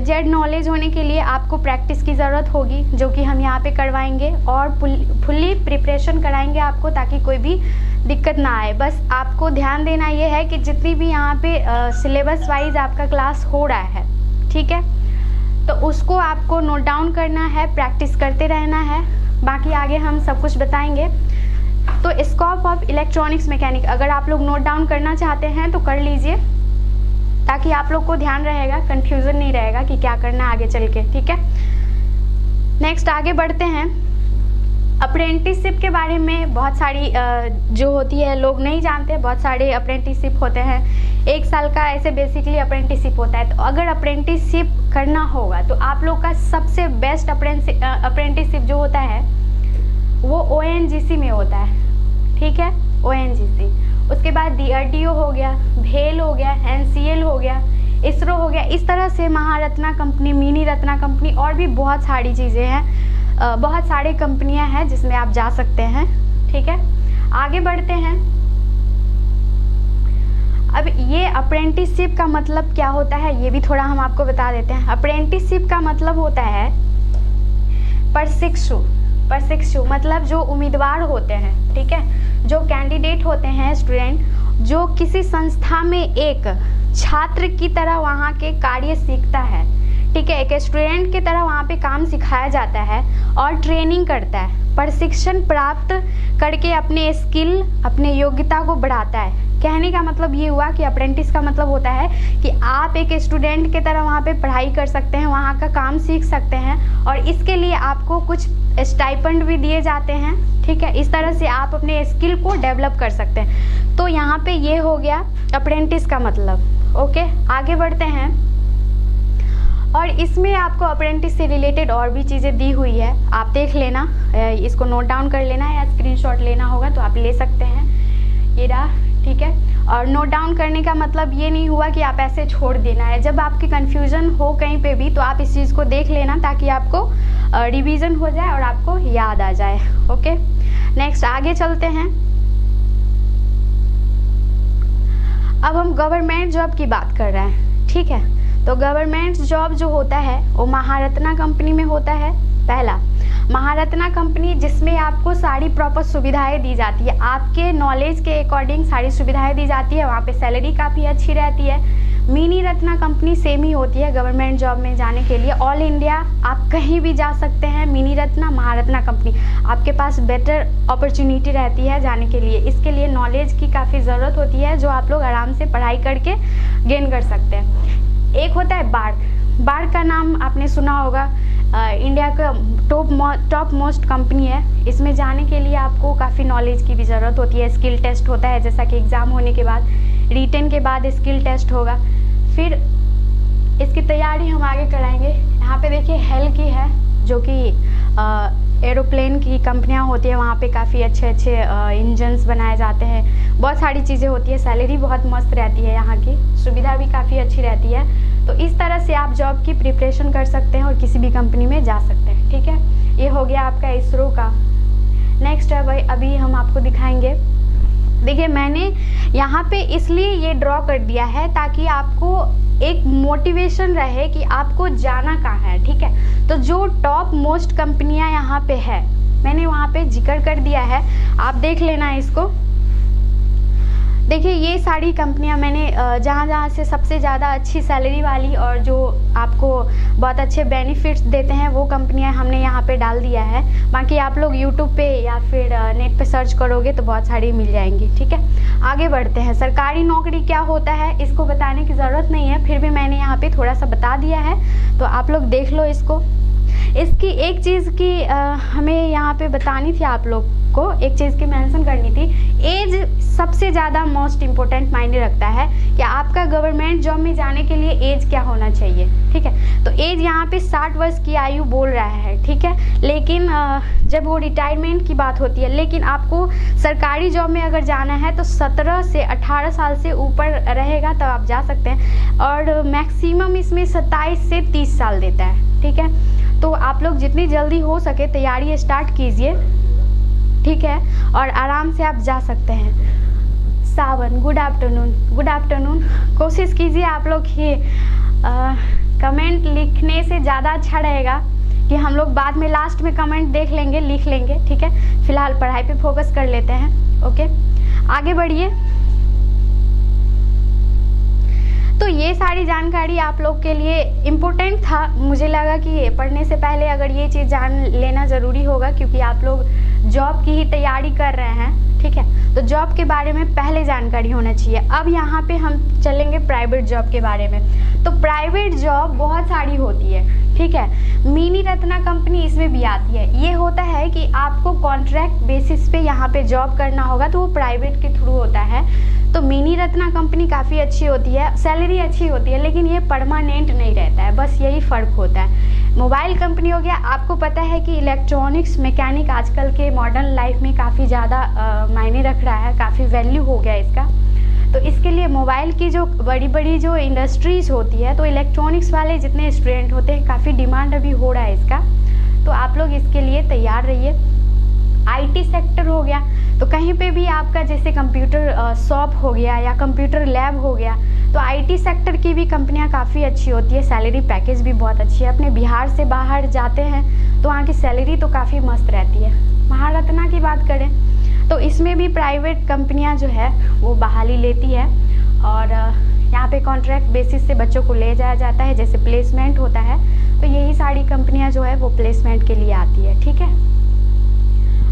Z knowledge होने के लिए आपको प्रैक्टिस की ज़रूरत होगी, जो कि हम यहाँ पे करवाएंगे, और फुल्ली प्रिपरेशन कराएंगे आपको, ताकि कोई भी दिक्कत ना आए। बस आपको ध्यान देना ये है कि जितनी भी यहाँ पे सिलेबस वाइज आपका क्लास हो रहा है, ठीक है, तो उसको आपको नोट डाउन करना है, प्रैक्टिस करते रहना है। बाकी आगे हम सब कुछ बताएंगे। तो स्कोप ऑफ इलेक्ट्रॉनिक्स मैकेनिक अगर आप लोग नोट डाउन करना चाहते हैं तो कर लीजिए, ताकि आप लोग को ध्यान रहेगा, कन्फ्यूज़न नहीं रहेगा कि क्या करना है आगे चल के, ठीक है। नेक्स्ट आगे बढ़ते हैं। अप्रेंटिसशिप के बारे में बहुत सारी जो होती है लोग नहीं जानते, बहुत सारे अप्रेंटिसशिप होते हैं। 1 साल का ऐसे बेसिकली अप्रेंटिसशिप होता है। तो अगर अप्रेंटिसशिप करना होगा तो आप लोग का सबसे बेस्ट अप्रेंटिसशिप जो होता है वो ONGC में होता है, ठीक है, ONGC। उसके बाद DRDO हो गया, भेल हो गया, NCL हो गया, इसरो हो गया। इस तरह से Maharatna company, mini Ratna company और भी बहुत सारी चीज़ें हैं, बहुत सारे कंपनियां हैं जिसमें आप जा सकते हैं, ठीक है। आगे बढ़ते हैं। अब ये अप्रेंटिसशिप का मतलब क्या होता है ये भी थोड़ा हम आपको बता देते हैं। अप्रेंटिसशिप का मतलब होता है प्रशिक्षु मतलब जो उम्मीदवार होते हैं, ठीक है, जो कैंडिडेट होते हैं, स्टूडेंट, जो किसी संस्था में एक छात्र की तरह वहाँ के कार्य सीखता है, ठीक है, एक स्टूडेंट की तरह वहाँ पे काम सिखाया जाता है और ट्रेनिंग करता है, प्रशिक्षण प्राप्त करके अपने स्किल, अपने योग्यता को बढ़ाता है। कहने का मतलब ये हुआ कि अप्रेंटिस का मतलब होता है कि आप एक स्टूडेंट की तरह वहाँ पे पढ़ाई कर सकते हैं, वहाँ का काम सीख सकते हैं, और इसके लिए आपको कुछ स्टाइपेंड भी दिए जाते हैं, ठीक है। इस तरह से आप अपने स्किल को डेवलप कर सकते हैं। तो यहाँ पे ये हो गया अप्रेंटिस का मतलब। ओके, आगे बढ़ते हैं। और इसमें आपको अप्रेंटिस से रिलेटेड और भी चीज़ें दी हुई है, आप देख लेना, इसको नोट डाउन कर लेना या स्क्रीनशॉट लेना होगा तो आप ले सकते हैं। ये रहा, ठीक है। और नोट डाउन करने का मतलब ये नहीं हुआ कि आप ऐसे छोड़ देना है। जब आपकी कन्फ्यूज़न हो कहीं पे भी तो आप इस चीज़ को देख लेना, ताकि आपको रिवीजन हो जाए और आपको याद आ जाए। ओके, नेक्स्ट आगे चलते हैं। अब हम गवर्नमेंट जॉब की बात कर रहे हैं, ठीक है। तो गवर्नमेंट जॉब जो होता है वो महारत्ना कंपनी में होता है। पहला, महारत्ना कंपनी जिसमें आपको सारी प्रॉपर सुविधाएं दी जाती है, आपके नॉलेज के अकॉर्डिंग सारी सुविधाएं दी जाती है, वहाँ पे सैलरी काफ़ी अच्छी रहती है। मिनी रत्ना कंपनी सेम ही होती है गवर्नमेंट जॉब में जाने के लिए। ऑल इंडिया आप कहीं भी जा सकते हैं। मिनी रत्ना, महारत्ना कंपनी, आपके पास बेटर अपॉर्चुनिटी रहती है जाने के लिए। इसके लिए नॉलेज की काफ़ी ज़रूरत होती है, जो आप लोग आराम से पढ़ाई करके गेन कर सकते हैं। एक होता है बार्क का नाम आपने सुना होगा, इंडिया का टॉप मोस्ट कंपनी है। इसमें जाने के लिए आपको काफ़ी नॉलेज की भी ज़रूरत होती है। स्किल टेस्ट होता है, जैसा कि एग्ज़ाम होने के बाद, रिटन के बाद स्किल टेस्ट होगा, फिर इसकी तैयारी हम आगे कराएंगे। यहाँ पे देखिए हेल की है, जो कि एरोप्लेन की कंपनियाँ होती है, वहाँ पे काफ़ी अच्छे इंजन्स बनाए जाते हैं, बहुत सारी चीज़ें होती है। सैलरी बहुत मस्त रहती है, यहाँ की सुविधा भी काफ़ी अच्छी रहती है। तो इस तरह से आप जॉब की प्रिपरेशन कर सकते हैं और किसी भी कंपनी में जा सकते हैं, ठीक है। ये हो गया आपका इसरो का। नेक्स्ट है भाई, अभी हम आपको दिखाएंगे। देखिए मैंने यहाँ पे इसलिए ये ड्रॉ कर दिया है ताकि आपको एक मोटिवेशन रहे कि आपको जाना कहाँ है, ठीक है। तो जो टॉप मोस्ट कंपनियाँ यहाँ पे है, मैंने वहाँ पे जिक्र कर दिया है, आप देख लेना इसको। देखिए ये सारी कंपनियां मैंने जहाँ से सबसे ज़्यादा अच्छी सैलरी वाली और जो आपको बहुत अच्छे बेनिफिट्स देते हैं वो कंपनियां हमने यहाँ पे डाल दिया है। बाकी आप लोग यूट्यूब पे या फिर नेट पे सर्च करोगे तो बहुत सारी मिल जाएंगी, ठीक है। आगे बढ़ते हैं। सरकारी नौकरी क्या होता है इसको बताने की ज़रूरत नहीं है, फिर भी मैंने यहाँ पे थोड़ा सा बता दिया है, तो आप लोग देख लो इसको। इसकी एक चीज़ की हमें यहाँ पे बतानी थी, आप लोग को एक चीज़ की मेंशन करनी थी। एज सबसे ज़्यादा मोस्ट इम्पोर्टेंट मायने रखता है कि आपका गवर्नमेंट जॉब में जाने के लिए एज क्या होना चाहिए, ठीक है। तो एज यहाँ पे 60 वर्ष की आयु बोल रहा है, ठीक है, लेकिन जब वो रिटायरमेंट की बात होती है, लेकिन आपको सरकारी जॉब में अगर जाना है तो 17 से 18 साल से ऊपर रहेगा तब आप जा सकते हैं, और मैक्सिमम इसमें 27 से 30 साल देता है, ठीक है। तो आप लोग जितनी जल्दी हो सके तैयारी स्टार्ट कीजिए, ठीक है, और आराम से आप जा सकते हैं। सावन, गुड आफ्टरनून। कोशिश कीजिए आप लोग कि कमेंट लिखने से ज़्यादा अच्छा रहेगा कि हम लोग बाद में लास्ट में कमेंट देख लेंगे, लिख लेंगे, ठीक है। फिलहाल पढ़ाई पे फोकस कर लेते हैं। ओके, आगे बढ़िए। तो ये सारी जानकारी आप लोग के लिए इम्पोर्टेंट था। मुझे लगा कि पढ़ने से पहले अगर ये चीज़ जान लेना ज़रूरी होगा, क्योंकि आप लोग जॉब की ही तैयारी कर रहे हैं, ठीक है। तो जॉब के बारे में पहले जानकारी होना चाहिए। अब यहाँ पे हम चलेंगे प्राइवेट जॉब के बारे में। तो प्राइवेट जॉब बहुत सारी होती है, ठीक है। मिनी रत्ना कंपनी इसमें भी आती है। ये होता है कि आपको कॉन्ट्रैक्ट बेसिस पे यहाँ पे जॉब करना होगा, तो वो प्राइवेट के थ्रू होता है। तो मिनी रत्ना कंपनी काफ़ी अच्छी होती है, सैलरी अच्छी होती है, लेकिन ये परमानेंट नहीं रहता है, बस यही फ़र्क होता है। मोबाइल कंपनी हो गया, आपको पता है कि इलेक्ट्रॉनिक्स मैकेनिक आजकल के मॉडर्न लाइफ में काफ़ी ज़्यादा मायने रख रहा है, काफ़ी वैल्यू हो गया इसका। तो इसके लिए मोबाइल की जो बड़ी बड़ी जो इंडस्ट्रीज़ होती है, तो इलेक्ट्रॉनिक्स वाले जितने स्टूडेंट होते हैं, काफ़ी डिमांड अभी हो रहा है इसका। तो आप लोग इसके लिए तैयार रहिए। आईटी सेक्टर हो गया, तो कहीं पे भी आपका जैसे कंप्यूटर शॉप हो गया या कंप्यूटर लैब हो गया, तो आईटी सेक्टर की भी कंपनियां काफ़ी अच्छी होती है, सैलरी पैकेज भी बहुत अच्छी है। अपने बिहार से बाहर जाते हैं तो वहाँ की सैलरी तो काफ़ी मस्त रहती है। महारत्ना की बात करें तो इसमें भी प्राइवेट कंपनियां जो है वो बहाली लेती है, और यहाँ पे कॉन्ट्रैक्ट बेसिस से बच्चों को ले जाया जाता है, जैसे प्लेसमेंट होता है। तो यही सारी कंपनियाँ जो है वो प्लेसमेंट के लिए आती है, ठीक है।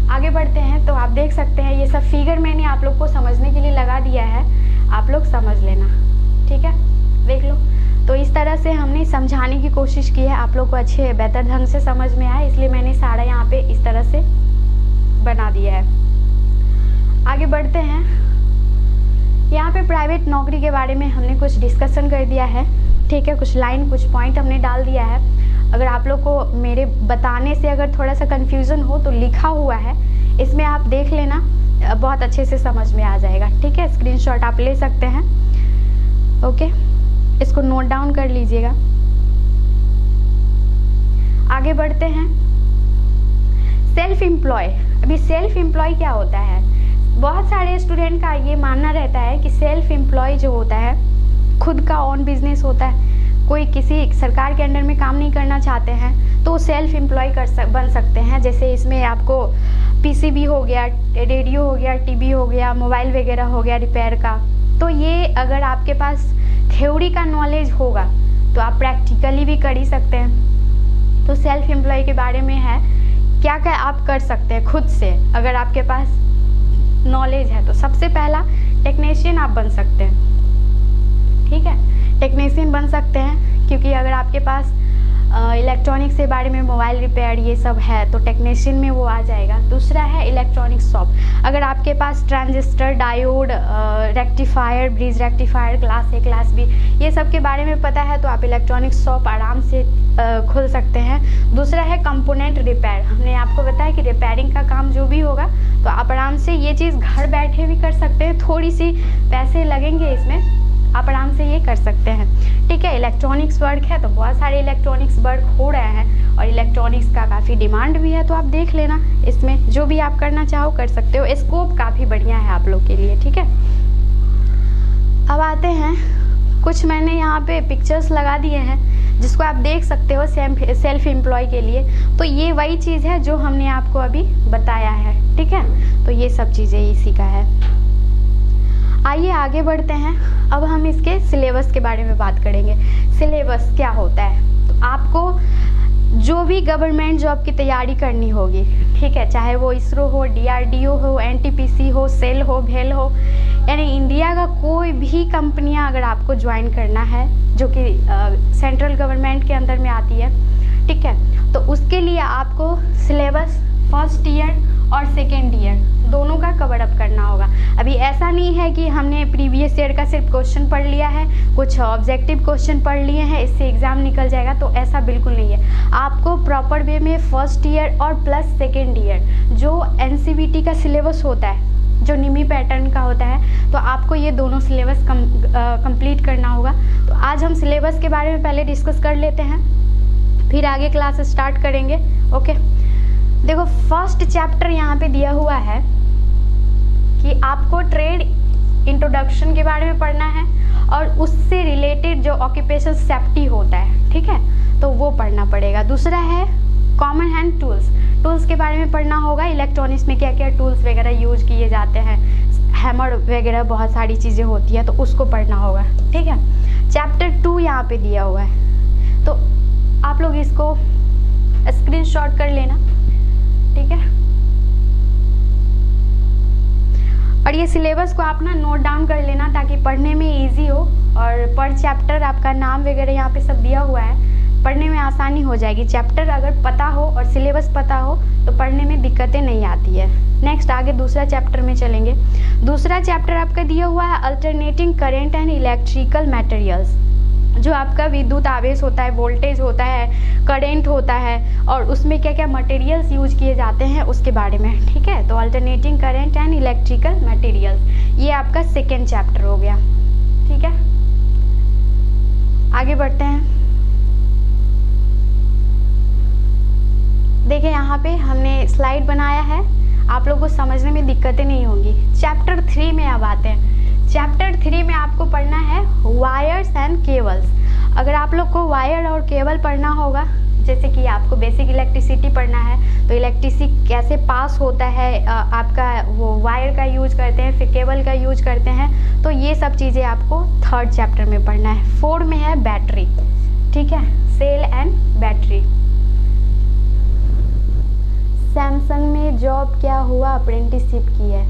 आगे बढ़ते हैं। तो आप देख सकते हैं ये सब फिगर मैंने आप लोग को समझने के लिए लगा दिया है, आप लोग समझ लेना, ठीक है। देख लो, तो इस तरह से हमने समझाने की कोशिश की है, आप लोग को अच्छे बेहतर ढंग से समझ में आए, इसलिए मैंने सारा यहाँ पे इस तरह से बना दिया है। आगे बढ़ते हैं। यहाँ पे प्राइवेट नौकरी के बारे में हमने कुछ डिस्कशन कर दिया है, ठीक है। कुछ लाइन, कुछ पॉइंट हमने डाल दिया है। अगर आप लोग को मेरे बताने से अगर थोड़ा सा कन्फ्यूज़न हो तो लिखा हुआ है, इसमें आप देख लेना, बहुत अच्छे से समझ में आ जाएगा, ठीक है। स्क्रीनशॉट आप ले सकते हैं, ओके। इसको नोट डाउन कर लीजिएगा। आगे बढ़ते हैं। Self employ. अभी सेल्फ एम्प्लॉय क्या होता है? बहुत सारे स्टूडेंट का ये मानना रहता है कि सेल्फ एम्प्लॉय जो होता है खुद का ओन बिजनेस होता है। कोई किसी सरकार के अंडर में काम नहीं करना चाहते हैं तो सेल्फ एम्प्लॉय बन सकते हैं। जैसे इसमें आपको पीसीबी हो गया, रेडियो हो गया, टीवी हो गया, मोबाइल वगैरह हो गया रिपेयर का। तो ये अगर आपके पास थ्योरी का नॉलेज होगा तो आप प्रैक्टिकली भी कर ही सकते हैं। तो सेल्फ एम्प्लॉय के बारे में है, क्या क्या आप कर सकते हैं खुद से अगर आपके पास नॉलेज है। तो सबसे पहला टेक्नीशियन आप बन सकते हैं, ठीक है। टेक्नीशियन बन सकते हैं क्योंकि अगर आपके पास इलेक्ट्रॉनिक्स के बारे में, मोबाइल रिपेयर ये सब है तो टेक्नीशियन में वो आ जाएगा। दूसरा है इलेक्ट्रॉनिक शॉप। अगर आपके पास transistor, diode, rectifier, bridge rectifier, class A, class B ये सब के बारे में पता है तो आप इलेक्ट्रॉनिक शॉप आराम से खोल सकते हैं। दूसरा है कंपोनेंट रिपेयर। हमने आपको बताया कि रिपेयरिंग का काम जो भी होगा तो आप आराम से ये चीज़ घर बैठे भी कर सकते हैं। थोड़ी सी पैसे लगेंगे इसमें, आप आराम से ये कर सकते हैं, ठीक है। इलेक्ट्रॉनिक्स वर्क है तो बहुत सारे इलेक्ट्रॉनिक्स वर्क हो रहे हैं और इलेक्ट्रॉनिक्स का काफ़ी डिमांड भी है, तो आप देख लेना, इसमें जो भी आप करना चाहो कर सकते हो। स्कोप काफ़ी बढ़िया है आप लोग के लिए, ठीक है। अब आते हैं, कुछ मैंने यहाँ पे पिक्चर्स लगा दिए हैं जिसको आप देख सकते हो सेल्फ एम्प्लॉय के लिए। तो ये वही चीज़ है जो हमने आपको अभी बताया है, ठीक है। तो ये सब चीज़ें इसी का है। आइए आगे बढ़ते हैं। अब हम इसके सिलेबस के बारे में बात करेंगे। सिलेबस क्या होता है? तो आपको जो भी गवर्नमेंट जॉब की तैयारी करनी होगी, ठीक है, चाहे वो इसरो हो, डीआरडीओ हो, एनटीपीसी हो, सेल हो, भेल हो, यानी इंडिया का कोई भी कंपनियां अगर आपको ज्वाइन करना है जो कि सेंट्रल गवर्नमेंट के अंदर में आती है, ठीक है, तो उसके लिए आपको सिलेबस फर्स्ट ईयर और सेकेंड ईयर दोनों का कवर अप करना होगा। अभी ऐसा नहीं है कि हमने प्रीवियस ईयर का सिर्फ क्वेश्चन पढ़ लिया है, कुछ ऑब्जेक्टिव क्वेश्चन पढ़ लिए हैं, इससे एग्ज़ाम निकल जाएगा, तो ऐसा बिल्कुल नहीं है। आपको प्रॉपर वे में फर्स्ट ईयर और प्लस सेकेंड ईयर जो एनसीवीटी का सिलेबस होता है, जो निमी पैटर्न का होता है, तो आपको ये दोनों सिलेबस कंप्लीट करना होगा। तो आज हम सिलेबस के बारे में पहले डिस्कस कर लेते हैं, फिर आगे क्लास स्टार्ट करेंगे, ओके। देखो फर्स्ट चैप्टर यहाँ पे दिया हुआ है कि आपको ट्रेड इंट्रोडक्शन के बारे में पढ़ना है और उससे रिलेटेड जो ऑक्यूपेशनल सेफ्टी होता है, ठीक है, तो वो पढ़ना पड़ेगा। दूसरा है कॉमन हैंड टूल्स, टूल्स के बारे में पढ़ना होगा, इलेक्ट्रॉनिक्स में क्या क्या टूल्स वगैरह यूज किए जाते हैं, हैमर वगैरह बहुत सारी चीज़ें होती है, तो उसको पढ़ना होगा, ठीक है। चैप्टर 2 यहाँ पे दिया हुआ है, तो आप लोग इसको स्क्रीनशॉट कर लेना, ठीक है। और ये सिलेबस को आप ना नोट डाउन कर लेना ताकि पढ़ने में इजी हो, और पर चैप्टर आपका नाम वगैरह यहाँ पे सब दिया हुआ है, पढ़ने में आसानी हो जाएगी। चैप्टर अगर पता हो और सिलेबस पता हो तो पढ़ने में दिक्कतें नहीं आती है। नेक्स्ट आगे दूसरा चैप्टर में चलेंगे। दूसरा चैप्टर आपका दिया हुआ है alternating current and electrical materials, जो आपका विद्युत आवेश होता है, वोल्टेज होता है, करंट होता है, और उसमें क्या क्या मटेरियल्स यूज किए जाते हैं उसके बारे में, ठीक है। तो alternating current and electrical materials ये आपका सेकेंड चैप्टर हो गया, ठीक है। आगे बढ़ते हैं। देखिए यहाँ पे हमने स्लाइड बनाया है, आप लोगों को समझने में दिक्कतें नहीं होंगी। चैप्टर 3 में अब आते हैं। चैप्टर 3 में आपको पढ़ना है वायर्स एंड केबल्स। अगर आप लोग को वायर और केबल पढ़ना होगा, जैसे कि आपको बेसिक इलेक्ट्रिसिटी पढ़ना है, तो इलेक्ट्रिसिटी कैसे पास होता है, आपका वो वायर का यूज करते हैं, फिर केबल का यूज करते हैं, तो ये सब चीज़ें आपको 3rd चैप्टर में पढ़ना है। 4 में है बैटरी, ठीक है, सेल एंड बैटरी। सैमसंग में जॉब क्या हुआ, अप्रेंटिसशिप की है।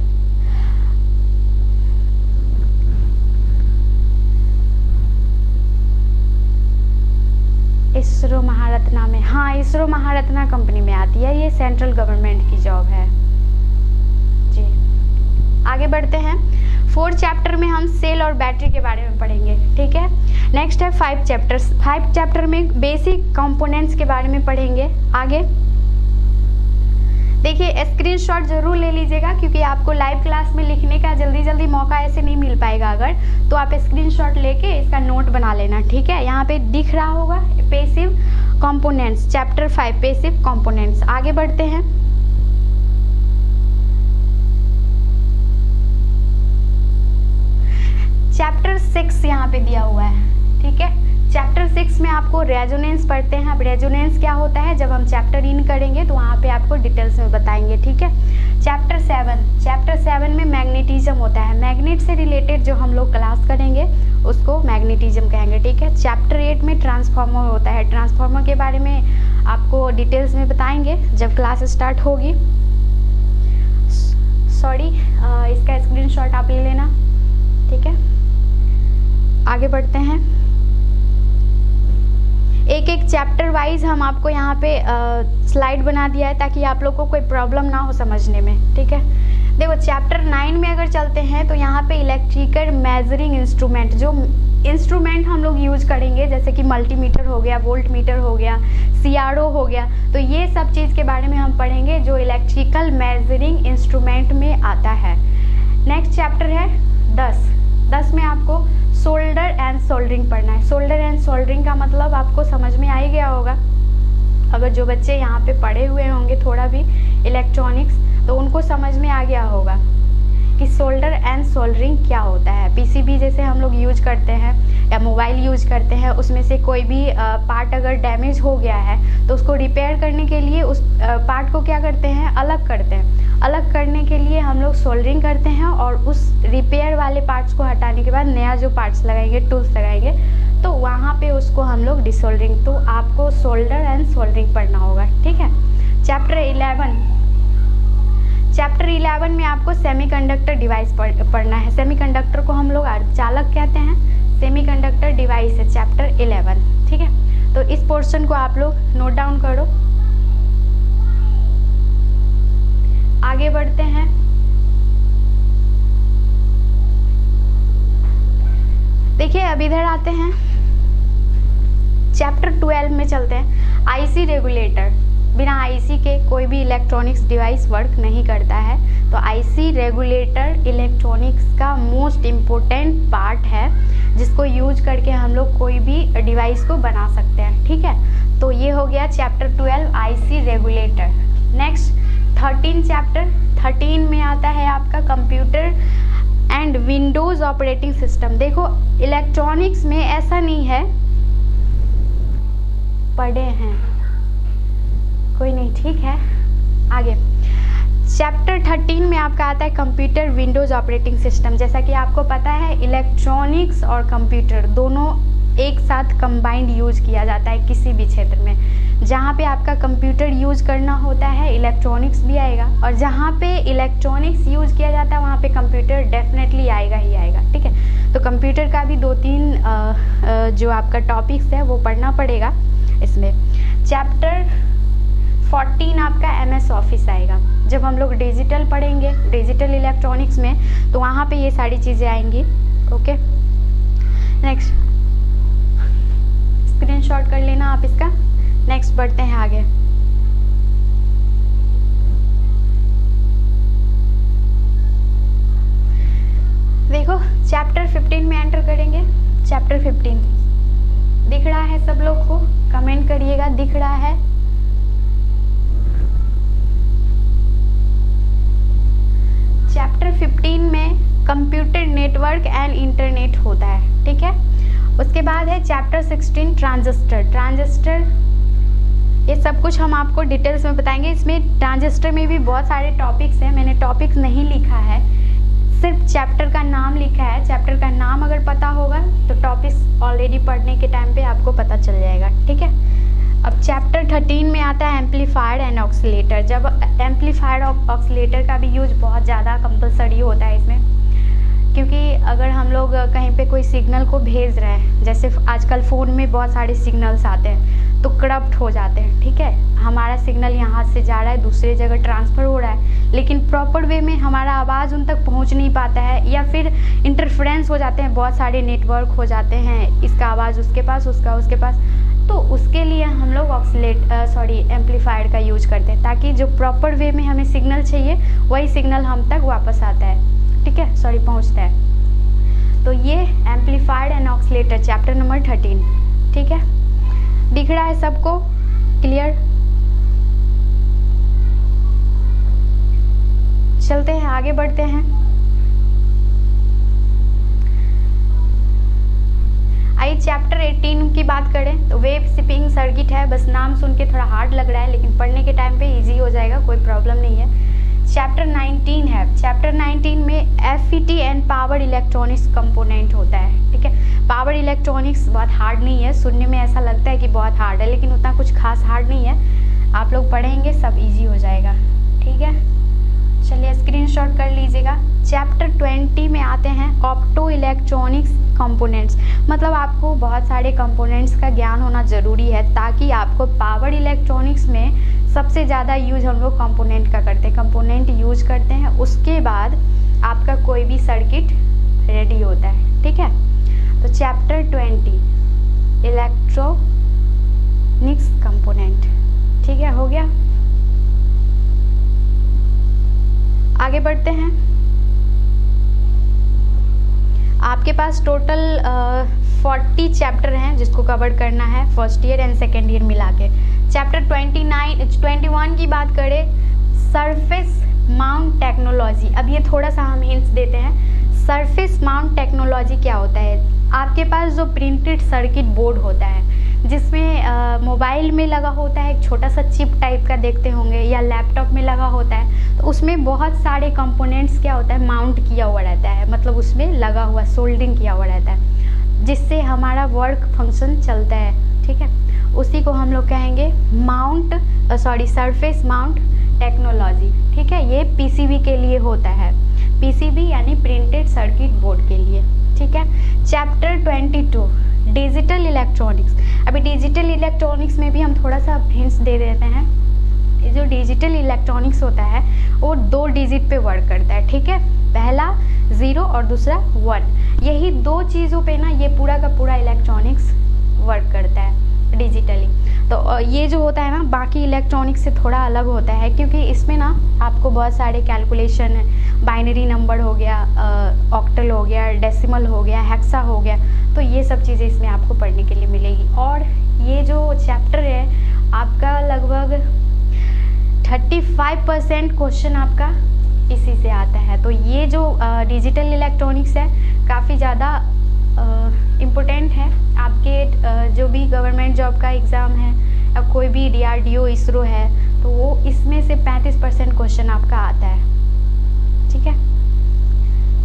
इसरो महारत्ना में, हाँ इसरो महारत्ना कंपनी में आती है, ये सेंट्रल गवर्नमेंट की जॉब है जी। आगे बढ़ते हैं। 4 चैप्टर में हम सेल और बैटरी के बारे में पढ़ेंगे, ठीक है। नेक्स्ट है 5 चैप्टर्स। 5 चैप्टर में बेसिक कंपोनेंट्स के बारे में पढ़ेंगे। आगे देखिए स्क्रीनशॉट जरूर ले लीजिएगा, क्योंकि आपको लाइव क्लास में लिखने का जल्दी जल्दी मौका ऐसे नहीं मिल पाएगा। अगर तो आप स्क्रीनशॉट लेके इसका नोट बना लेना, ठीक है। यहाँ पे दिख रहा होगा passive components, chapter 5 passive components. आगे बढ़ते हैं। चैप्टर 6 यहाँ पे दिया हुआ है, ठीक है। चैप्टर 6 में आपको रेजोनेंस पढ़ते हैं। अब रेजोनेंस क्या होता है, जब हम चैप्टर इन करेंगे तो वहाँ पे आपको डिटेल्स में बताएंगे, ठीक है। चैप्टर 7 में मैग्नेटिज्म होता है। मैग्नेट से रिलेटेड जो हम लोग क्लास करेंगे उसको मैग्नेटिज्म कहेंगे, ठीक है। चैप्टर 8 में ट्रांसफार्मर होता है। ट्रांसफार्मर के बारे में आपको डिटेल्स में बताएंगे जब क्लास स्टार्ट होगी। सॉरी, इसका स्क्रीनशॉट आप ले लेना, ठीक है। आगे बढ़ते हैं। एक एक चैप्टर वाइज हम आपको यहाँ पे स्लाइड बना दिया है ताकि आप लोग को कोई प्रॉब्लम ना हो समझने में, ठीक है। देखो चैप्टर 9 में अगर चलते हैं तो यहाँ पे इलेक्ट्रिकल मेजरिंग इंस्ट्रूमेंट, जो इंस्ट्रूमेंट हम लोग यूज करेंगे, जैसे कि मल्टीमीटर हो गया, वोल्ट मीटर हो गया, CRO हो गया, तो ये सब चीज़ के बारे में हम पढ़ेंगे जो इलेक्ट्रिकल मेजरिंग इंस्ट्रूमेंट में आता है। नेक्स्ट चैप्टर है 10 में आपको सोल्डर एंड सोल्डरिंग पढ़ना है। सोल्डर एंड सोल्डरिंग का मतलब आपको समझ में आ ही गया होगा। अगर जो बच्चे यहाँ पे पढ़े हुए होंगे थोड़ा भी इलेक्ट्रॉनिक्स, तो उनको समझ में आ गया होगा कि सोल्डर एंड सोल्डरिंग क्या होता है। PCB जैसे हम लोग यूज करते हैं या मोबाइल यूज करते हैं, उसमें से कोई भी पार्ट अगर डैमेज हो गया है तो उसको रिपेयर करने के लिए उस पार्ट को क्या करते हैं, अलग करते हैं। अलग करने के लिए हम लोग सोल्डरिंग करते हैं, और उस रिपेयर वाले पार्ट्स को हटाने के बाद नया जो पार्ट्स लगाएंगे, टूल्स लगाएंगे, तो वहाँ पे उसको हम लोग डिसोल्डरिंग, तो आपको सोल्डर एंड सोल्डरिंग पढ़ना होगा, ठीक है। चैप्टर 11 में आपको सेमीकंडक्टर डिवाइस पढ़ना है। सेमीकंडक्टर को हम लोग अर्धचालक कहते हैं, सेमीकंडक्टर डिवाइस है चैप्टर 11, ठीक है। तो इस पोर्शन को आप लोग नोट डाउन करो। आगे बढ़ते हैं। देखिए अब इधर आते हैं, चैप्टर 12 में चलते हैं। IC रेगुलेटर, बिना IC के कोई भी इलेक्ट्रॉनिक्स डिवाइस वर्क नहीं करता है, तो IC रेगुलेटर इलेक्ट्रॉनिक्स का मोस्ट इम्पोर्टेंट पार्ट है, जिसको यूज करके हम लोग कोई भी डिवाइस को बना सकते हैं, ठीक है। तो ये हो गया chapter 12 IC regulator. Next 13 chapter 13 में आता है आपका computer and Windows operating system. देखो इलेक्ट्रॉनिक्स में ऐसा नहीं है, पढ़े हैं कोई नहीं, ठीक है। आगे चैप्टर 13 में आपका आता है कंप्यूटर विंडोज़ ऑपरेटिंग सिस्टम। जैसा कि आपको पता है इलेक्ट्रॉनिक्स और कंप्यूटर दोनों एक साथ कंबाइंड यूज किया जाता है किसी भी क्षेत्र में। जहाँ पे आपका कंप्यूटर यूज करना होता है इलेक्ट्रॉनिक्स भी आएगा, और जहाँ पे इलेक्ट्रॉनिक्स यूज किया जाता है वहाँ पे कंप्यूटर डेफिनेटली आएगा ही आएगा, ठीक है। तो कंप्यूटर का भी 2-3 जो आपका टॉपिक्स है वो पढ़ना पड़ेगा इसमें। चैप्टर 14 आपका MS ऑफिस आएगा। जब हम लोग डिजिटल पढ़ेंगे, डिजिटल इलेक्ट्रॉनिक्स में, तो वहाँ पे ये सारी चीज़ें आएंगी। ओके, नेक्स्ट स्क्रीनशॉट कर लेना आप इसका। नेक्स्ट बढ़ते हैं आगे। देखो चैप्टर 15 में एंटर करेंगे। चैप्टर 15 दिख रहा है सब लोग को? कमेंट करिएगा दिख रहा है। चैप्टर 15 में कंप्यूटर नेटवर्क एंड इंटरनेट होता है, ठीक है। उसके बाद है चैप्टर 16 ट्रांजिस्टर। ये सब कुछ हम आपको डिटेल्स में बताएंगे। इसमें ट्रांजिस्टर में भी बहुत सारे टॉपिक्स हैं, मैंने टॉपिक्स नहीं लिखा है, सिर्फ चैप्टर का नाम लिखा है। चैप्टर का नाम अगर पता होगा तो टॉपिक्स ऑलरेडी पढ़ने के टाइम पे आपको पता चल जाएगा, ठीक है। अब चैप्टर 13 में आता है एम्पलीफायर एंड ऑक्सीलेटर। जब एम्पलीफायर और ऑक्सीलेटर का भी यूज बहुत ज़्यादा कंपलसरी होता है इसमें, क्योंकि अगर हम लोग कहीं पे कोई सिग्नल को भेज रहे हैं, जैसे आजकल फ़ोन में बहुत सारे सिग्नल्स आते हैं तो करप्ट हो जाते हैं, ठीक है। हमारा सिग्नल यहाँ से जा रहा है दूसरे जगह ट्रांसफ़र हो रहा है, लेकिन प्रॉपर वे में हमारा आवाज़ उन तक पहुँच नहीं पाता है, या फिर इंटरफ्रेंस हो जाते हैं, बहुत सारे नेटवर्क हो जाते हैं, इसका आवाज़ उसके पास, उसका उसके पास। तो उसके लिए हम लोग एम्पलीफायर का यूज करते हैं, ताकि जो प्रॉपर वे में हमें सिग्नल चाहिए वही सिग्नल हम तक वापस आता है, ठीक है, पहुंचता है। तो ये amplifier and oscillator chapter number 13, ठीक है। दिख रहा है सबको क्लियर? चलते हैं आगे बढ़ते हैं। आइए चैप्टर 18 की बात करें तो वेव शिपिंग सर्किट है। बस नाम सुन के थोड़ा हार्ड लग रहा है, लेकिन पढ़ने के टाइम पे इजी हो जाएगा, कोई प्रॉब्लम नहीं है। चैप्टर 19 है। चैप्टर 19 में FET and power electronics component होता है, ठीक है। पावर इलेक्ट्रॉनिक्स बहुत हार्ड नहीं है, सुनने में ऐसा लगता है कि बहुत हार्ड है, लेकिन उतना कुछ खास हार्ड नहीं है। आप लोग पढ़ेंगे सब इजी हो जाएगा, ठीक है। चलिए स्क्रीनशॉट कर लीजिएगा। चैप्टर 20 में आते हैं ऑप्टो इलेक्ट्रॉनिक्स कंपोनेंट्स। मतलब आपको बहुत सारे कंपोनेंट्स का ज्ञान होना ज़रूरी है, ताकि आपको पावर इलेक्ट्रॉनिक्स में सबसे ज़्यादा यूज हम लोग कंपोनेंट का करते हैं, कंपोनेंट यूज करते हैं, उसके बाद आपका कोई भी सर्किट रेडी होता है, ठीक है। तो चैप्टर 20 इलेक्ट्रॉनिक्स कंपोनेंट, ठीक है, हो गया। आगे बढ़ते हैं। आपके पास टोटल 40 चैप्टर हैं जिसको कवर करना है first year and second year मिला के। चैप्टर 21 की बात करें, सरफेस माउंट टेक्नोलॉजी। अब ये थोड़ा सा हम हिंट्स देते हैं। सरफेस माउंट टेक्नोलॉजी क्या होता है? आपके पास जो प्रिंटेड सर्किट बोर्ड होता है, जिसमें मोबाइल में लगा होता है, एक छोटा सा चिप टाइप का देखते होंगे, या लैपटॉप में लगा होता है, तो उसमें बहुत सारे कंपोनेंट्स क्या होता है, माउंट किया हुआ रहता है, मतलब उसमें लगा हुआ सोल्डिंग किया हुआ रहता है, जिससे हमारा वर्क फंक्शन चलता है, ठीक है। उसी को हम लोग कहेंगे सरफेस माउंट टेक्नोलॉजी, ठीक है। ये PCB के लिए होता है, PCB यानी प्रिंटेड सर्किट बोर्ड के लिए, ठीक है। Chapter 22 digital electronics. अभी डिजिटल इलेक्ट्रॉनिक्स में भी हम थोड़ा सा हिंट्स दे देते हैं। ये जो डिजिटल इलेक्ट्रॉनिक्स होता है वो 2 डिजिट पे वर्क करता है, ठीक है। पहला 0 और दूसरा 1। यही 2 चीज़ों पे ना ये पूरा का पूरा इलेक्ट्रॉनिक्स वर्क करता है डिजिटली। तो ये जो होता है ना बाकी इलेक्ट्रॉनिक्स से थोड़ा अलग होता है, क्योंकि इसमें ना आपको बहुत सारे कैलकुलेशन, बाइनरी नंबर हो गया, ऑक्टल हो गया, डेसिमल हो गया, हेक्सा हो गया, तो ये सब चीज़ें इसमें आपको पढ़ने के लिए मिलेगी। और ये जो चैप्टर है आपका लगभग 35% क्वेश्चन आपका इसी से आता है। तो ये जो डिजिटल इलेक्ट्रॉनिक्स है काफ़ी ज़्यादा इम्पोर्टेंट है। आपके जो भी गवर्नमेंट जॉब का एग्ज़ाम है या कोई भी DRDO इसरो है तो वो इसमें से 35% क्वेश्चन आपका आता है। ठीक है,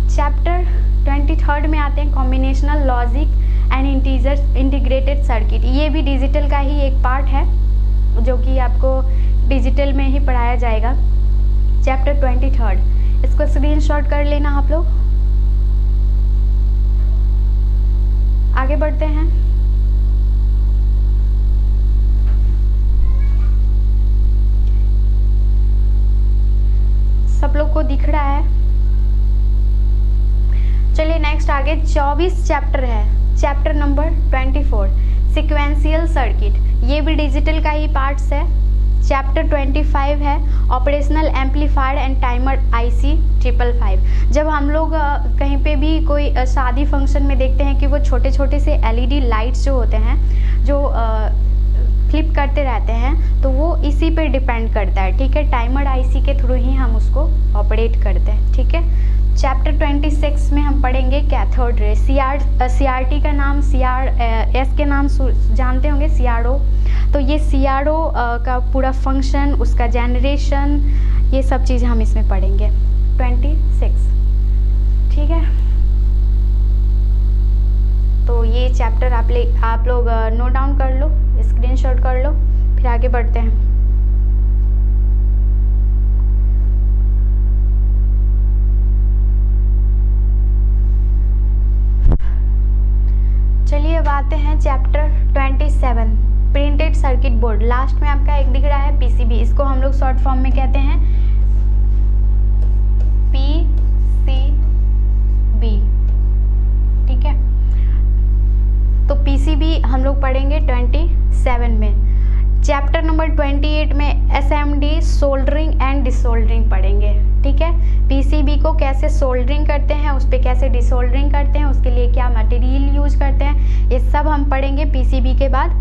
चैप्टर 23 में आते हैं combinational logic and integrated circuit. ये भी डिजिटल का ही एक पार्ट है जो कि आपको डिजिटल में ही पढ़ाया जाएगा। चैप्टर 23 इसको स्क्रीनशॉट कर लेना आप लोग। आगे बढ़ते हैं। सब लोग को दिख रहा है? चलिए नेक्स्ट आगे 24 चैप्टर है। Chapter number 24 sequential circuit. ये भी डिजिटल का ही पार्ट्स है। चैप्टर 25 है operational amplifier and timer IC 555। जब हम लोग कहीं पे भी कोई शादी फंक्शन में देखते हैं कि वो छोटे छोटे से LED लाइट्स जो होते हैं जो फ्लिप करते रहते हैं तो वो इसी पे डिपेंड करता है। ठीक है, टाइमर IC के थ्रू ही हम उसको ऑपरेट करते हैं। ठीक है, चैप्टर 26 में हम पढ़ेंगे कैथोड रे। CRT का नाम CRS के नाम जानते होंगे, CRO। तो ये CRO का पूरा फंक्शन, उसका जनरेशन, ये सब चीज़ हम इसमें पढ़ेंगे 26। ठीक है, तो ये चैप्टर आप लोग नोट डाउन कर लो, स्क्रीनशॉट कर लो, फिर आगे बढ़ते हैं। चलिए अब आते हैं chapter 27 printed circuit board. Last में आपका एक दिख रहा है PCB, इसको हम लोग शॉर्ट फॉर्म में कहते हैं PCB। ठीक है, तो PCB हम लोग पढ़ेंगे 27 में। चैप्टर नंबर 28 में SMD सोल्डरिंग एंड डिसोल्डरिंग पढ़ेंगे। ठीक है, PCB को कैसे सोल्डरिंग करते हैं, उस पर कैसे डिसोल्डरिंग करते हैं, उसके लिए क्या मटेरियल यूज करते हैं, ये सब हम पढ़ेंगे PCB के बाद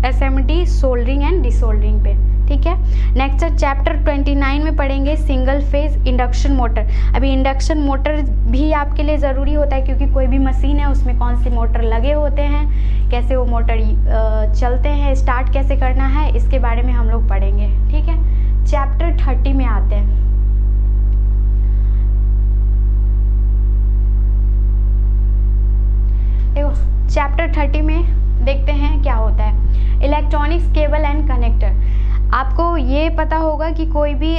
SMD सोल्डरिंग एंड डिसोल्डरिंग पे। ठीक है, नेक्स्ट चैप्टर 29 में पढ़ेंगे सिंगल फेज इंडक्शन मोटर। अभी इंडक्शन मोटर भी आपके लिए ज़रूरी होता है क्योंकि कोई भी मशीन है उसमें कौन सी मोटर लगे होते हैं, कैसे वो मोटर चलते हैं, स्टार्ट कैसे करना है, इसके बारे में हम लोग पढ़ेंगे। ठीक है, चैप्टर 30 में आते हैं। देखो चैप्टर 30 में देखते हैं क्या होता है। Electronics cable and connector. आपको ये पता होगा कि कोई भी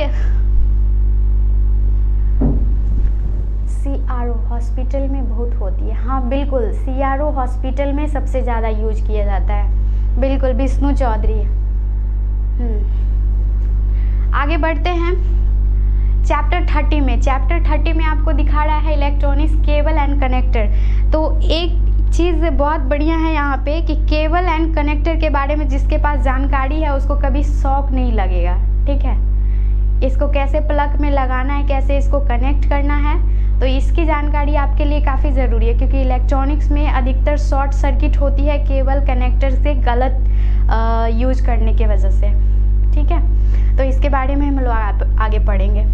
CRO हॉस्पिटल में बहुत होती है। हाँ बिल्कुल, CRO हॉस्पिटल में सबसे ज़्यादा यूज किया जाता है। बिल्कुल, विष्णु चौधरी। आगे बढ़ते हैं चैप्टर 30 में। चैप्टर 30 में आपको दिखा रहा है इलेक्ट्रॉनिक्स केबल एंड कनेक्टर। तो एक चीज़ बहुत बढ़िया है यहाँ पे कि केबल एंड कनेक्टर के बारे में जिसके पास जानकारी है उसको कभी शॉक नहीं लगेगा। ठीक है, इसको कैसे प्लग में लगाना है, कैसे इसको कनेक्ट करना है, तो इसकी जानकारी आपके लिए काफ़ी ज़रूरी है क्योंकि इलेक्ट्रॉनिक्स में अधिकतर शॉर्ट सर्किट होती है केबल कनेक्टर से गलत यूज करने के वजह से। ठीक है, तो इसके बारे में हम लोग आगे पढ़ेंगे।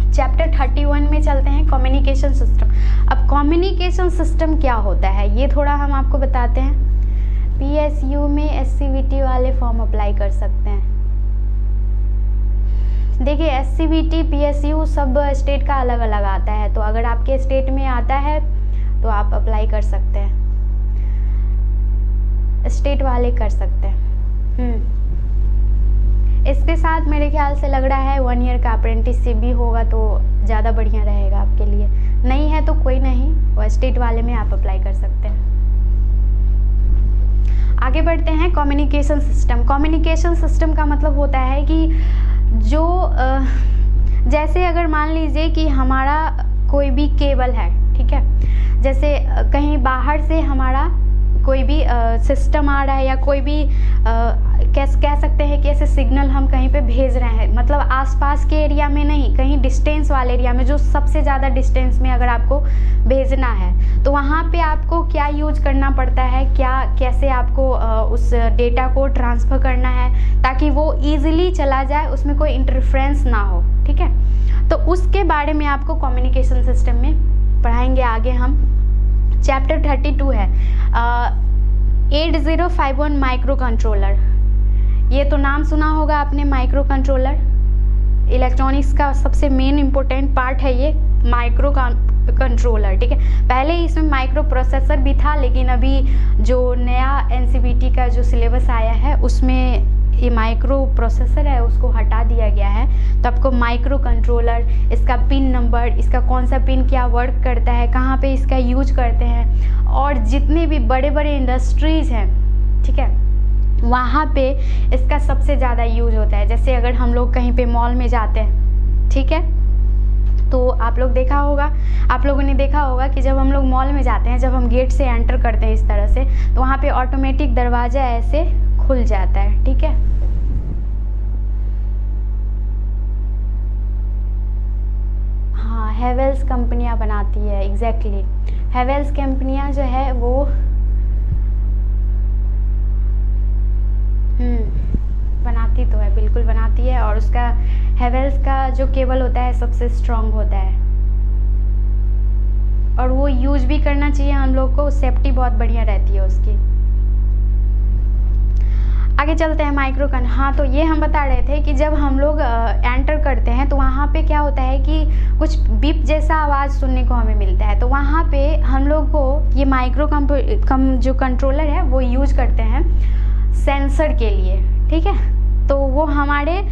चैप्टर 31 में चलते हैं कम्युनिकेशन सिस्टम। अब कम्युनिकेशन सिस्टम क्या होता है ये थोड़ा हम आपको बताते हैं। PSU में SCVT वाले फॉर्म अप्लाई कर सकते हैं। देखिए SCVT PSU सब स्टेट का अलग अलग आता है, तो अगर आपके स्टेट में आता है तो आप अप्लाई कर सकते हैं, स्टेट वाले कर सकते हैं। इसके साथ मेरे ख्याल से लग रहा है 1 ईयर का अप्रेंटिसशिप भी होगा तो ज़्यादा बढ़िया रहेगा आपके लिए। नहीं है तो कोई नहीं, वो स्टेट वाले में आप अप्लाई कर सकते हैं। आगे बढ़ते हैं कम्युनिकेशन सिस्टम। कम्युनिकेशन सिस्टम का मतलब होता है कि जो जैसे अगर मान लीजिए कि हमारा कोई भी केबल है, ठीक है, जैसे कहीं बाहर से हमारा कोई भी सिस्टम आ रहा है या कोई भी कह सकते हैं कि ऐसे सिग्नल हम कहीं पे भेज रहे हैं, मतलब आसपास के एरिया में नहीं, कहीं डिस्टेंस वाले एरिया में, जो सबसे ज़्यादा डिस्टेंस में अगर आपको भेजना है तो वहाँ पे आपको क्या यूज करना पड़ता है, कैसे आपको उस डेटा को ट्रांसफ़र करना है ताकि वो ईज़िली चला जाए, उसमें कोई इंटरफ्रेंस ना हो। ठीक है, तो उसके बारे में आपको कम्युनिकेशन सिस्टम में पढ़ाएंगे आगे हम। चैप्टर 32 है 8051 माइक्रो कंट्रोलर। ये तो नाम सुना होगा आपने, माइक्रो कंट्रोलर। इलेक्ट्रॉनिक्स का सबसे मेन इम्पोर्टेंट पार्ट है ये माइक्रो कंट्रोलर, ठीक है। पहले इसमें माइक्रो प्रोसेसर भी था, लेकिन अभी जो नया NCVT का जो सिलेबस आया है उसमें ये माइक्रो प्रोसेसर है उसको हटा दिया गया है। तो आपको माइक्रो कंट्रोलर, इसका पिन नंबर, इसका कौन सा पिन क्या वर्क करता है, कहाँ पे इसका यूज करते हैं, और जितने भी बड़े बड़े इंडस्ट्रीज़ हैं, ठीक है, वहाँ पे इसका सबसे ज़्यादा यूज होता है। जैसे अगर हम लोग कहीं पे मॉल में जाते हैं, ठीक है, तो आप लोग देखा होगा, आप लोगों ने देखा होगा कि जब हम लोग मॉल में जाते हैं, जब हम गेट से एंटर करते हैं इस तरह से, तो वहाँ पे ऑटोमेटिक दरवाज़ा ऐसे खुल जाता है, ठीक है। हाँ, हेवेल्स कंपनियाँ बनाती है, एग्जैक्टली। हेवेल्स कंपनियाँ जो है वो बनाती तो है, बिल्कुल बनाती है, और उसका हेवेल्स का जो केबल होता है सबसे स्ट्रॉन्ग होता है, और वो यूज भी करना चाहिए हम लोग को, सेफ्टी बहुत बढ़िया रहती है उसकी। आगे चलते हैं माइक्रोकन। हाँ, तो ये हम बता रहे थे कि जब हम लोग एंटर करते हैं तो वहाँ पे क्या होता है कि कुछ बीप जैसा आवाज़ सुनने को हमें मिलता है। तो वहाँ पे हम लोग को ये माइक्रो जो कंट्रोलर है वो यूज करते हैं सेंसर के लिए, ठीक है। तो वो हमारे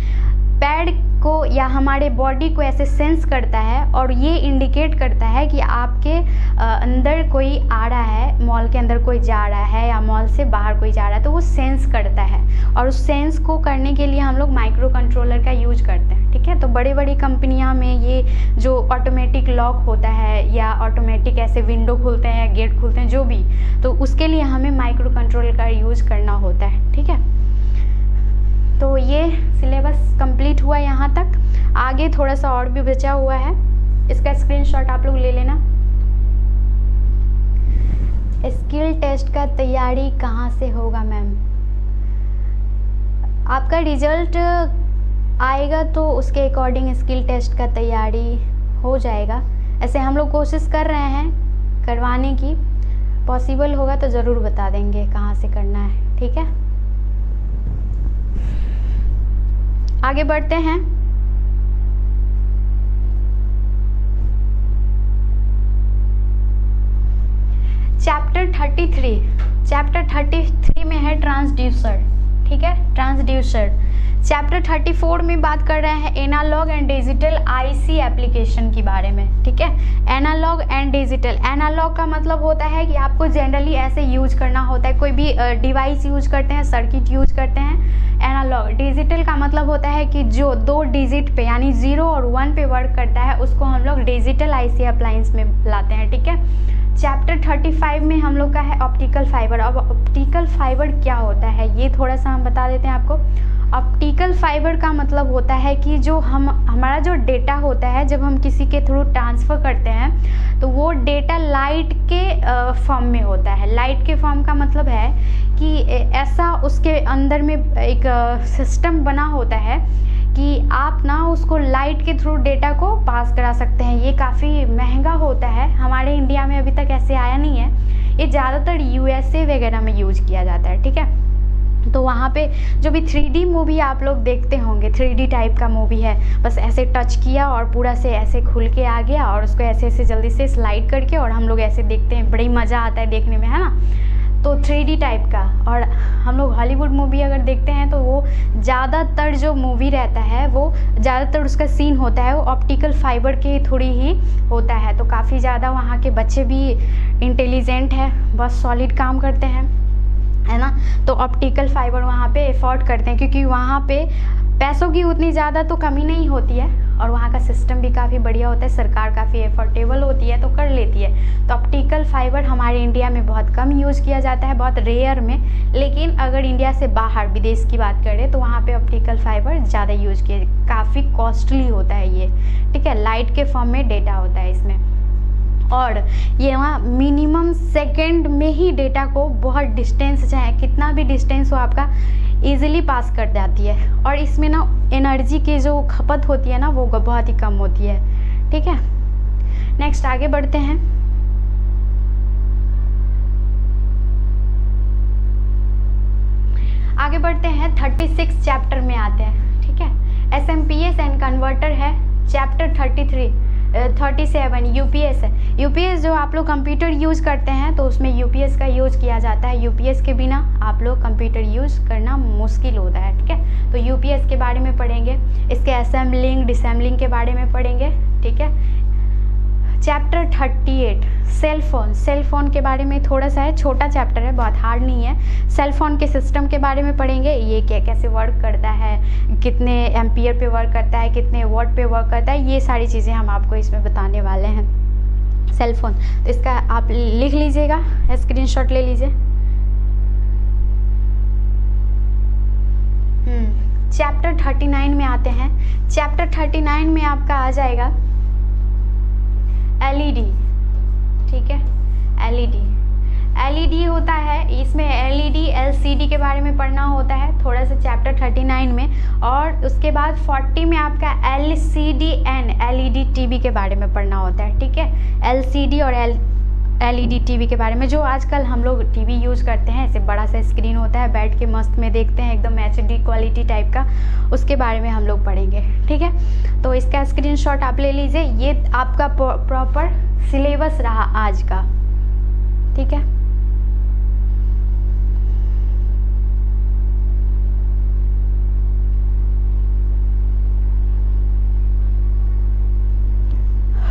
पैड को या हमारे बॉडी को ऐसे सेंस करता है, और ये इंडिकेट करता है कि आपके अंदर कोई आ रहा है, मॉल के अंदर कोई जा रहा है या मॉल से बाहर कोई जा रहा है, तो वो सेंस करता है। और उस सेंस को करने के लिए हम लोग माइक्रो कंट्रोलर का यूज करते हैं, ठीक है। तो बड़ी बड़ी कंपनियां में ये जो ऑटोमेटिक लॉक होता है या ऑटोमेटिक ऐसे विंडो खुलते हैं, गेट खुलते हैं, जो भी, तो उसके लिए हमें माइक्रो कंट्रोलर का यूज करना होता है, ठीक है। तो ये सिलेबस कंप्लीट हुआ यहाँ तक। आगे थोड़ा सा और भी बचा हुआ है, इसका स्क्रीनशॉट आप लोग ले लेना। स्किल टेस्ट का तैयारी कहाँ से होगा मैम? आपका रिजल्ट आएगा तो उसके अकॉर्डिंग स्किल टेस्ट का तैयारी हो जाएगा। ऐसे हम लोग कोशिश कर रहे हैं करवाने की, पॉसिबल होगा तो ज़रूर बता देंगे कहाँ से करना है, ठीक है। आगे बढ़ते हैं। चैप्टर 33 में है ट्रांसड्यूसर, ठीक है, ट्रांसड्यूसर। चैप्टर 34 में बात कर रहे हैं analogue and digital IC application के बारे में, ठीक है। एनालॉग एंड डिजिटल, एनालॉग का मतलब होता है कि आपको जनरली ऐसे यूज करना होता है, कोई भी डिवाइस यूज करते हैं, सर्किट यूज करते हैं, एनालॉग। डिजिटल का मतलब होता है कि जो 2 डिजिट पे यानी 0 और 1 पे वर्क करता है उसको हम लोग डिजिटल आईसी अप्लायंस में लाते हैं, ठीक है। चैप्टर 35 में हम लोग का है ऑप्टिकल फाइबर। अब ऑप्टिकल फाइबर क्या होता है ये थोड़ा सा हम बता देते हैं आपको। ऑप्टिकल फाइबर का मतलब होता है कि जो हमारा जो डेटा होता है, जब हम किसी के थ्रू ट्रांसफ़र करते हैं तो वो डेटा लाइट के फॉर्म में होता है। लाइट के फॉर्म का मतलब है कि ऐसा उसके अंदर में एक सिस्टम बना होता है कि आप ना उसको लाइट के थ्रू डेटा को पास करा सकते हैं। ये काफ़ी महंगा होता है, हमारे इंडिया में अभी तक ऐसे आया नहीं है। ये ज़्यादातर USA वगैरह में यूज किया जाता है, ठीक है। तो वहाँ पे जो भी 3D मूवी आप लोग देखते होंगे, 3D टाइप का मूवी है, बस ऐसे टच किया और पूरा से ऐसे खुल के आ गया और उसको ऐसे ऐसे जल्दी से स्लाइड करके और हम लोग ऐसे देखते हैं, बड़ी मज़ा आता है देखने में, है ना। तो 3D टाइप का। और हम लोग हॉलीवुड मूवी अगर देखते हैं तो वो ज़्यादातर जो मूवी रहता है वो ज़्यादातर उसका सीन होता है वो ऑप्टिकल फाइबर के थ्रू ही होता है। तो काफ़ी ज़्यादा वहाँ के बच्चे भी इंटेलिजेंट है, बहुत सॉलिड काम करते हैं, है ना। तो ऑप्टिकल फाइबर वहाँ पे एफोर्ड करते हैं क्योंकि वहाँ पे पैसों की उतनी ज़्यादा तो कमी नहीं होती है और वहाँ का सिस्टम भी काफ़ी बढ़िया होता है, सरकार काफ़ी एफोर्डेबल होती है तो कर लेती है। तो ऑप्टिकल फाइबर हमारे इंडिया में बहुत कम यूज़ किया जाता है, बहुत रेयर में। लेकिन अगर इंडिया से बाहर विदेश की बात करें तो वहाँ पे ऑप्टिकल फाइबर ज़्यादा यूज़ किया, काफ़ी कॉस्टली होता है ये, ठीक है। लाइट के फॉर्म में डेटा होता है इसमें और ये वहाँ मिनिमम सेकंड में ही डेटा को बहुत डिस्टेंस, चाहे कितना भी डिस्टेंस हो आपका, ईज़िली पास कर जाती है, और इसमें ना एनर्जी की जो खपत होती है ना वो बहुत ही कम होती है। ठीक है, नेक्स्ट आगे बढ़ते हैं। आगे बढ़ते हैं 36 चैप्टर में आते हैं। ठीक है, SMPS एंड कन्वर्टर है। चैप्टर 37 यूपीएस है। यूपीएस जो आप लोग कंप्यूटर यूज़ करते हैं तो उसमें यूपीएस का यूज़ किया जाता है। यूपीएस के बिना आप लोग कंप्यूटर यूज़ करना मुश्किल होता है। ठीक है, तो यूपीएस के बारे में पढ़ेंगे, इसके असेंबलिंग डिसेंबलिंग के बारे में पढ़ेंगे। ठीक है, चैप्टर 38 सेल फोन के बारे में थोड़ा सा है, छोटा चैप्टर है, बहुत हार्ड नहीं है। सेल फोन के सिस्टम के बारे में पढ़ेंगे, ये कैसे वर्क करता है, कितने एम्पियर पे वर्क करता है, कितने वॉट पे वर्क करता है, ये सारी चीज़ें हम आपको इसमें बताने वाले हैं। सेल फोन, तो इसका आप लिख लीजिएगा, स्क्रीनशॉट ले लीजिए। चैप्टर 39 में आते हैं। चैप्टर 39 में आपका आ जाएगा LED। ठीक है, LED होता है, इसमें LED LCD के बारे में पढ़ना होता है थोड़ा सा चैप्टर 39 में, और उसके बाद 40 में आपका LCD एंड LED TV के बारे में पढ़ना होता है। ठीक है, LCD और LED TV के बारे में, जो आजकल हम लोग TV यूज़ करते हैं, ऐसे बड़ा सा स्क्रीन होता है, बैठ के मस्त में देखते हैं, एकदम HD क्वालिटी टाइप का, उसके बारे में हम लोग पढ़ेंगे। ठीक है, तो इसका स्क्रीनशॉट आप ले लीजिए। ये आपका प्रॉपर सिलेबस रहा आज का। ठीक है,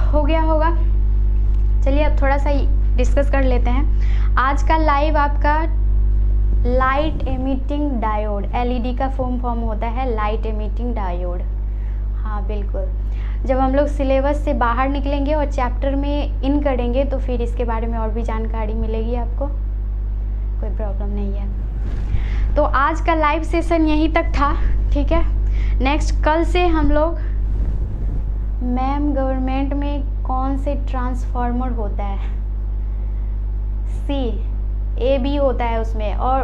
हो गया होगा। चलिए अब थोड़ा सा डिस्कस कर लेते हैं। आज का लाइव आपका लाइट एमिटिंग डायोड, LED का फॉर्म होता है लाइट एमिटिंग डायोड। हाँ बिल्कुल, जब हम लोग सिलेबस से बाहर निकलेंगे और चैप्टर में इन करेंगे तो फिर इसके बारे में और भी जानकारी मिलेगी आपको, कोई प्रॉब्लम नहीं है। तो आज का लाइव सेशन यहीं तक था। ठीक है, नेक्स्ट कल से हम लोग मैम गवर्नमेंट में कौन से ट्रांसफार्मर होता है, AB होता है उसमें, और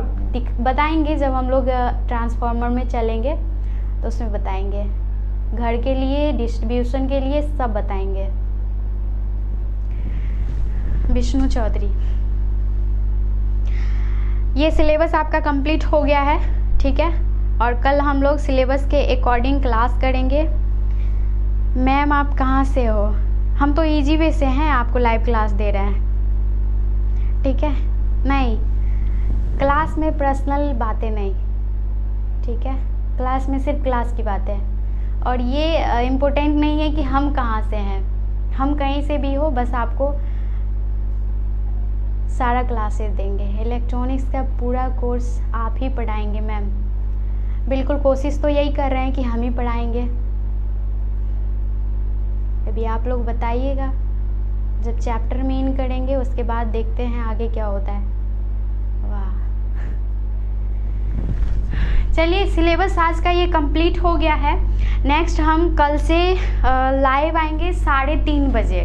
बताएंगे जब हम लोग ट्रांसफार्मर में चलेंगे तो उसमें बताएंगे, घर के लिए डिस्ट्रीब्यूशन के लिए सब बताएंगे। विष्णु चौधरी, ये सिलेबस आपका कंप्लीट हो गया है। ठीक है, और कल हम लोग सिलेबस के अकॉर्डिंग क्लास करेंगे। मैम आप कहाँ से हो? हम तो EG वे से हैं, आपको लाइव क्लास दे रहे हैं। ठीक है, नहीं क्लास में पर्सनल बातें नहीं। ठीक है, क्लास में सिर्फ क्लास की बातें, और ये इम्पोर्टेंट नहीं है कि हम कहाँ से हैं, हम कहीं से भी हो, बस आपको सारा क्लासेस देंगे। इलेक्ट्रॉनिक्स का पूरा कोर्स आप ही पढ़ाएंगे मैम, बिल्कुल कोशिश तो यही कर रहे हैं कि हम ही पढ़ाएंगे। अभी आप लोग बताइएगा, जब चैप्टर में इन करेंगे उसके बाद देखते हैं आगे क्या होता है। वाह, चलिए सिलेबस आज का ये कंप्लीट हो गया है। नेक्स्ट हम कल से लाइव आएंगे 3:30 बजे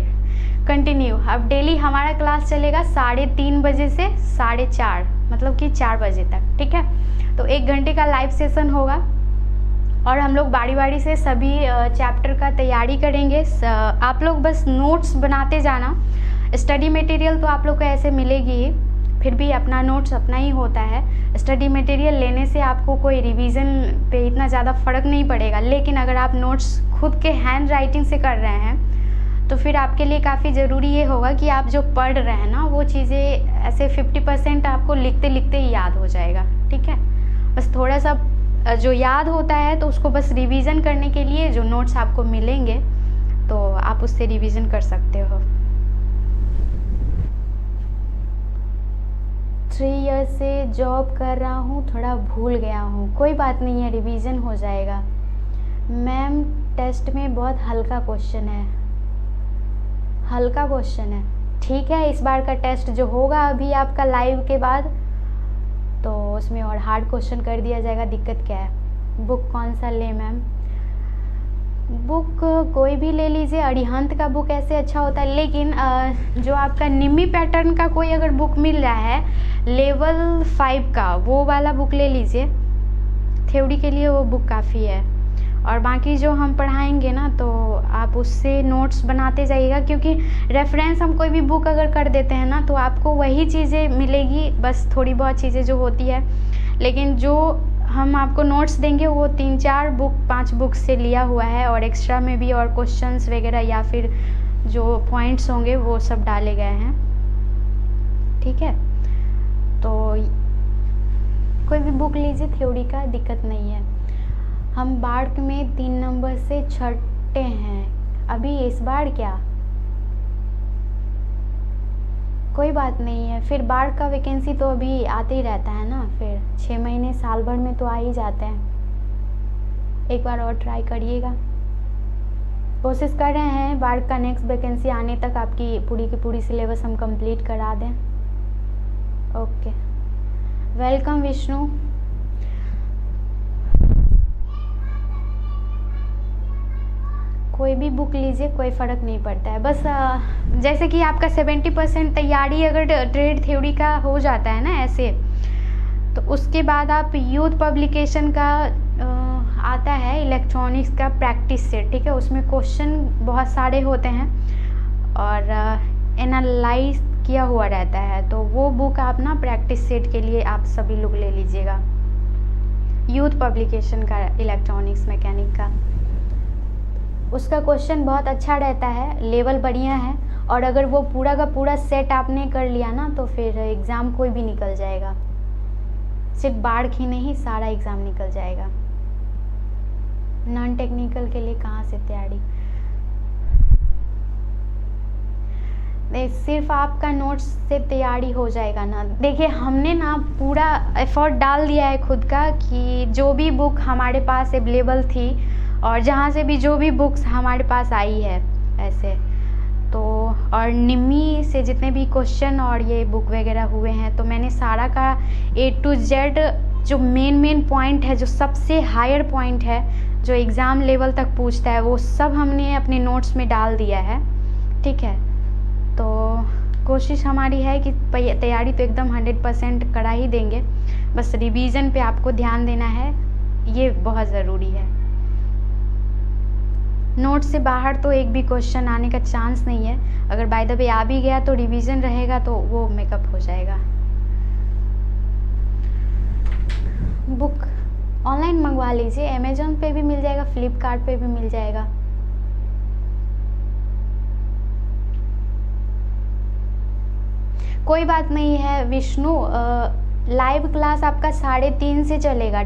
कंटिन्यू। अब डेली हमारा क्लास चलेगा 3:30 बजे से 4:30, मतलब कि 4 बजे तक। ठीक है, तो 1 घंटे का लाइव सेशन होगा, और हम लोग बारी बारी से सभी चैप्टर का तैयारी करेंगे। आप लोग बस नोट्स बनाते जाना। स्टडी मटेरियल तो आप लोग को ऐसे मिलेगी ही, फिर भी अपना नोट्स अपना ही होता है। स्टडी मटेरियल लेने से आपको कोई रिवीजन पे इतना ज़्यादा फ़र्क नहीं पड़ेगा, लेकिन अगर आप नोट्स खुद के हैंड राइटिंग से कर रहे हैं तो फिर आपके लिए काफ़ी ज़रूरी ये होगा कि आप जो पढ़ रहे हैं ना वो चीज़ें ऐसे 50% आपको लिखते लिखते ही याद हो जाएगा। ठीक है, बस थोड़ा सा जो याद होता है तो उसको बस रिवीजन करने के लिए जो नोट्स आपको मिलेंगे तो आप उससे रिवीजन कर सकते हो। 3 ईयर्स से जॉब कर रहा हूँ, थोड़ा भूल गया हूँ, कोई बात नहीं है, रिवीजन हो जाएगा। मैम टेस्ट में बहुत हल्का क्वेश्चन है। हल्का क्वेश्चन है, ठीक है, इस बार का टेस्ट जो होगा अभी आपका लाइव के बाद तो उसमें और हार्ड क्वेश्चन कर दिया जाएगा। दिक्कत क्या है? बुक कौन सा ले मैम? बुक कोई भी ले लीजिए, अरिहंत का बुक ऐसे अच्छा होता है, लेकिन जो आपका निम्मी पैटर्न का कोई अगर बुक मिल रहा है लेवल 5 का, वो वाला बुक ले लीजिए। थ्योरी के लिए वो बुक काफ़ी है। और बाकी जो हम पढ़ाएंगे ना तो आप उससे नोट्स बनाते जाइएगा, क्योंकि रेफरेंस हम कोई भी बुक अगर कर देते हैं ना तो आपको वही चीज़ें मिलेगी, बस थोड़ी बहुत चीज़ें जो होती है। लेकिन जो हम आपको नोट्स देंगे वो 3-4 बुक 5 बुक से लिया हुआ है, और एक्स्ट्रा में भी और क्वेश्चंस वगैरह या फिर जो पॉइंट्स होंगे वो सब डाले गए हैं। ठीक है, तो कोई भी बुक लीजिए, थ्योरी का दिक्कत नहीं है। हम बाढ़ में 3 नंबर से छठे हैं अभी इस बार, क्या कोई बात नहीं है। फिर बाढ़ का वैकेंसी तो अभी आते ही रहता है ना, फिर 6 महीने साल भर में तो आ ही जाते हैं। एक बार और ट्राई करिएगा, कोशिश कर रहे हैं बाढ़ का नेक्स्ट वैकेंसी आने तक आपकी पूरी की पूरी सिलेबस हम कंप्लीट करा दें। Okay, welcome Vishnu. कोई भी बुक लीजिए, कोई फ़र्क नहीं पड़ता है। बस जैसे कि आपका 70% तैयारी अगर ट्रेड थ्योरी का हो जाता है ना ऐसे, तो उसके बाद आप यूथ पब्लिकेशन का आता है इलेक्ट्रॉनिक्स का प्रैक्टिस सेट। ठीक है, उसमें क्वेश्चन बहुत सारे होते हैं और एनालाइज किया हुआ रहता है, तो वो बुक आप ना प्रैक्टिस सेट के लिए आप सभी लोग ले लीजिएगा, यूथ पब्लिकेशन का इलेक्ट्रॉनिक्स मैकेनिक का। उसका क्वेश्चन बहुत अच्छा रहता है, लेवल बढ़िया है, और अगर वो पूरा का पूरा सेट आपने कर लिया ना तो फिर एग्ज़ाम कोई भी निकल जाएगा, सिर्फ बाढ़ ही नहीं सारा एग्ज़ाम निकल जाएगा। नॉन टेक्निकल के लिए कहाँ से तैयारी, सिर्फ आपका नोट्स से तैयारी हो जाएगा ना। देखिए हमने ना पूरा एफर्ट डाल दिया है खुद का कि जो भी बुक हमारे पास अवेलेबल थी और जहाँ से भी जो भी बुक्स हमारे पास आई है ऐसे, तो और निम्मी से जितने भी क्वेश्चन और ये बुक वगैरह हुए हैं, तो मैंने सारा का A to Z जो मेन पॉइंट है, जो सबसे हायर पॉइंट है, जो एग्ज़ाम लेवल तक पूछता है, वो सब हमने अपने नोट्स में डाल दिया है। ठीक है, तो कोशिश हमारी है कि तैयारी तो एकदम 100% करा ही देंगे, बस रिवीजन पे आपको ध्यान देना है, ये बहुत ज़रूरी है। नोट से बाहर तो एक भी क्वेश्चन आने का चांस नहीं है, अगर बाय द वे आ भी गया तो रिवीजन रहेगा तो वो मेकअप हो जाएगा। बुक ऑनलाइन मंगवा लीजिए, अमेज़न पे भी मिल जाएगा, फ्लिपकार्ट पे भी मिल जाएगा। कोई बात नहीं है विष्णु, लाइव क्लास आपका 3:30 से चलेगा।